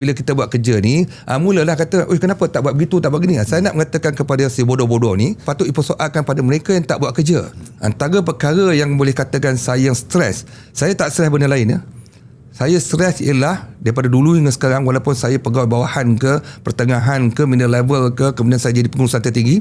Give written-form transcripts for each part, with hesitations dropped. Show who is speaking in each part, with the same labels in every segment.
Speaker 1: Bila kita buat kerja ni, mulalah kata, kenapa tak buat begitu, tak buat gini. Saya nak mengatakan kepada si bodoh-bodoh ni, patut dipersoalkan pada mereka yang tak buat kerja. Antara perkara yang boleh katakan saya yang stres, saya tak stres benda lain ya. Saya stres ialah daripada dulu hingga sekarang, walaupun saya pegawai bawahan ke, pertengahan ke, middle level ke, kemudian saya jadi pengurus tertinggi,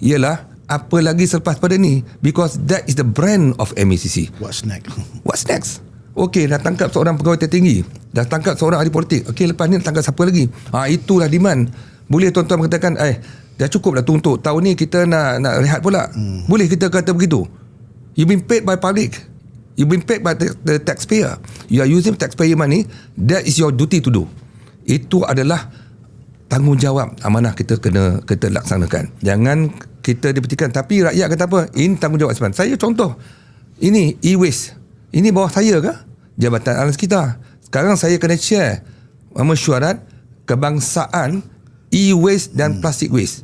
Speaker 1: ialah apa lagi selepas pada ni. Because that is the brand of MACC.
Speaker 2: What's next?
Speaker 1: What's next? Okey, dah tangkap seorang pegawai tertinggi, dah tangkap seorang ahli politik. Okey, lepas ni tangkap siapa lagi? Itulah demand. Boleh tuan-tuan mengatakan, dah cukup dah untuk tahun ni kita nak rehat pula. Boleh kita kata begitu? You've been paid by public. You've been paid by the taxpayer. You are using taxpayer money. That is your duty to do. Itu adalah tanggungjawab amanah kita kena kita laksanakan. Jangan kita diperhatikan. Tapi rakyat kata apa? Ini tanggungjawab sebenarnya. Saya contoh. Ini e-waste. Ini bawah saya ke? Jabatan Alam Sekitar. Sekarang saya kena share mesyuarat kebangsaan e-waste dan plastic waste.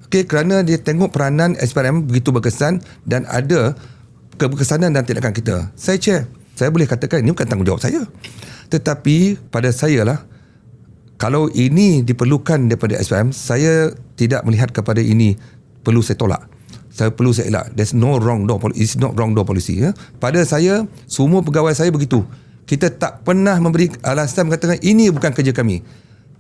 Speaker 1: Okey, kerana dia tengok peranan SPRM begitu berkesan dan ada keberkesanan dan tindakan kita. Saya share. Saya boleh katakan ini bukan tanggungjawab saya. Tetapi pada saya lah, kalau ini diperlukan daripada SPRM, saya tidak melihat kepada ini perlu saya tolak. Saya perlu saya elak. There's no wrong door policy. It's not wrong door policy. Ya. Pada saya, semua pegawai saya begitu. Kita tak pernah memberi alasan mengatakan ini bukan kerja kami.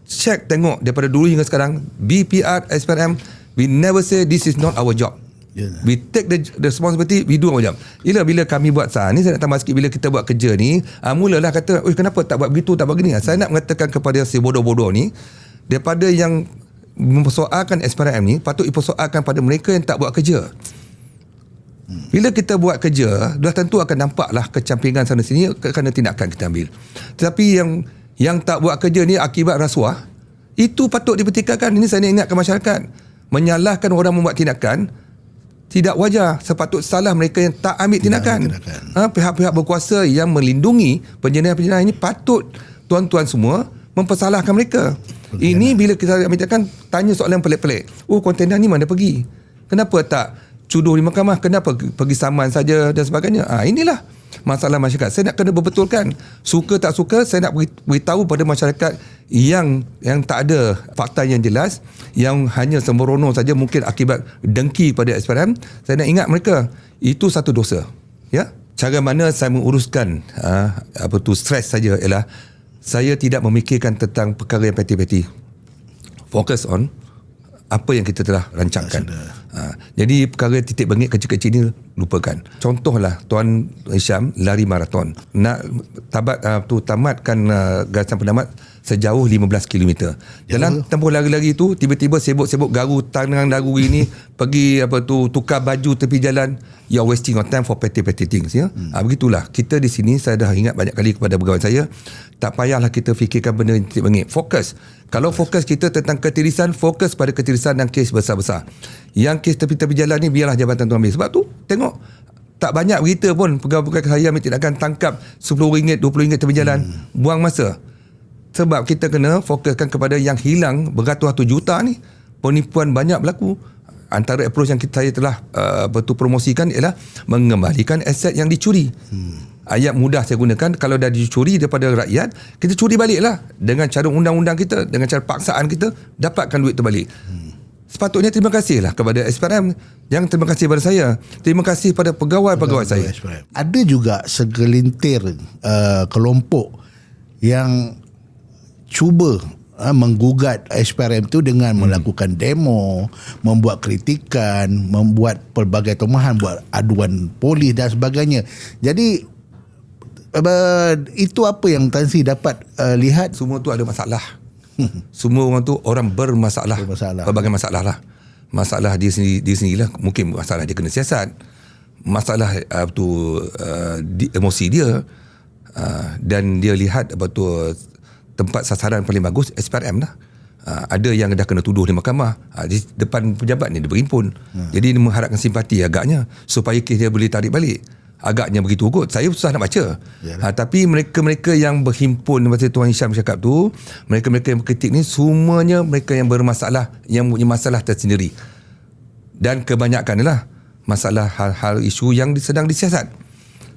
Speaker 1: Check tengok daripada dulu hingga sekarang, BPR, SPRM, we never say this is not our job. Yeah. We take the responsibility, we do our job. Bila kami buat ni, saya nak tambah sikit, bila kita buat kerja ni, mulalah kata, kenapa tak buat begitu, tak buat gini. Saya nak mengatakan kepada si bodoh-bodoh ni, daripada yang mempersoalkan SPRM ni, patut dipersoalkan pada mereka yang tak buat kerja. Bila kita buat kerja, dah tentu akan nampaklah kecampingan sana sini kerana tindakan kita ambil. Tetapi yang tak buat kerja ni akibat rasuah, itu patut dipertikaikan. Ini saya nak ingatkan masyarakat. Menyalahkan orang membuat tindakan tidak wajar. Sepatut salah mereka yang tak ambil tindakan. Pihak-pihak berkuasa yang melindungi penjenayah-penjenayah ini patut tuan-tuan semua mempersalahkan mereka. Ini bila kita ambil tindakan, tanya soalan pelik-pelik. Kontena ni mana pergi? Kenapa tak cuduh di mahkamah? Kenapa pergi saman saja dan sebagainya? Inilah masalah masyarakat. Saya nak kena berbetulkan. Suka tak suka, saya nak beritahu pada masyarakat yang tak ada fakta yang jelas, yang hanya sembrono saja mungkin akibat dengki pada SPRM. Saya nak ingat mereka, itu satu dosa. Ya? Cara mana saya menguruskan stres saja ialah saya tidak memikirkan tentang perkara yang peti-peti. Fokus on apa yang kita telah rancangkan. Jadi perkara titik bengit kecil-kecil ni lupakan. Contohlah Tuan Hisham lari maraton. Nak tamatkan garisan penamat sejauh 15 km. Dalam tempoh lari-lari tu tiba-tiba sibuk-sibuk garu tangan lagu ini pergi tukar baju tepi jalan. You're wasting your time for petty things ya. Begitulah. Kita di sini saya dah ingat banyak kali kepada pegawai saya, tak payahlah kita fikirkan benda yang titik bengit. Fokus. Kalau fokus kita tentang ketirisan, fokus pada ketirisan dan kes besar-besar. Yang kes tepi-tepi jalan ni biarlah jabatan tu ambil. Sebab tu tengok tak banyak berita pun pegawai-pegawai saya ambil tindakan tangkap RM10, RM20 tepi jalan. Buang masa. Sebab kita kena fokuskan kepada yang hilang beratus-ratus juta ni. Penipuan banyak berlaku. Antara approach yang saya telah promosikan ialah mengembalikan aset yang dicuri. Ayat mudah saya gunakan, kalau dah dicuri daripada rakyat, kita curi baliklah dengan cara undang-undang kita, dengan cara paksaan kita, dapatkan duit tu balik. Sepatutnya terima kasihlah kepada SPRM. Jangan terima kasih kepada saya. Terima kasih pada pegawai-pegawai saya.
Speaker 2: Ada juga segelintir kelompok yang cuba menggugat SPRM itu dengan melakukan demo, membuat kritikan, membuat pelbagai tomahan, buat aduan polis dan sebagainya. Jadi itu apa yang Tan Sri dapat lihat?
Speaker 1: Semua tu ada masalah. Semua orang tu orang bermasalah. Pelbagai masalah lah. Masalah dia sendirilah. Mungkin masalah dia kena siasat. Masalah emosi dia. Dan dia lihat tempat sasaran paling bagus SPRM lah. Ada yang dah kena tuduh di mahkamah. Di depan pejabat ni dia berimpun. Jadi dia mengharapkan simpati agaknya supaya kes dia boleh tarik balik. Agaknya begitu kot. Saya susah nak baca. Tapi mereka-mereka yang berhimpun macam Tuan Hisham cakap tu, mereka-mereka yang berkritik ni semuanya mereka yang bermasalah, yang punya masalah tersendiri. Dan kebanyakan adalah masalah hal-hal isu yang sedang disiasat.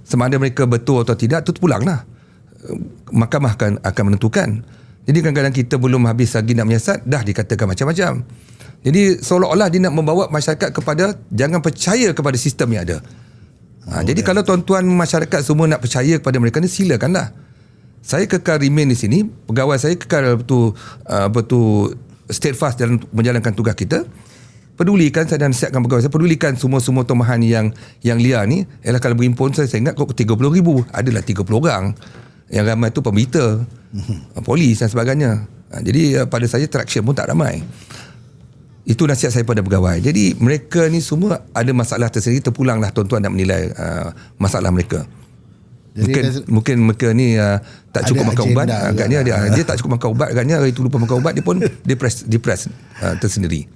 Speaker 1: Sama ada mereka betul atau tidak, itu terpulanglah. Mahkamah akan menentukan. Jadi kadang-kadang kita belum habis lagi nak menyiasat, dah dikatakan macam-macam. Jadi seolah-olah dia nak membawa masyarakat kepada jangan percaya kepada sistem yang ada. Jadi kalau tuan-tuan masyarakat semua nak percaya kepada mereka ni, silakanlah. Saya kekal remain di sini, pegawai saya kekal betul steadfast dalam menjalankan tugas kita. Pedulikan saya dan siapkan pegawai saya, pedulikan semua tomahan yang liar ni. Ialah kalau berhimpun saya ingat kok 30,000, adalah 30 orang. Yang ramai tu pemberita, polis dan sebagainya. Jadi pada saya traction pun tak ramai. Itu nasihat saya pada pegawai. Jadi mereka ni semua ada masalah tersendiri, terpulanglah tuan-tuan nak menilai masalah mereka. Mungkin mereka ni tak cukup makan ubat, agaknya dia tak cukup makan ubat, agaknya hari tu lupa makan ubat, dia pun depress tersendiri.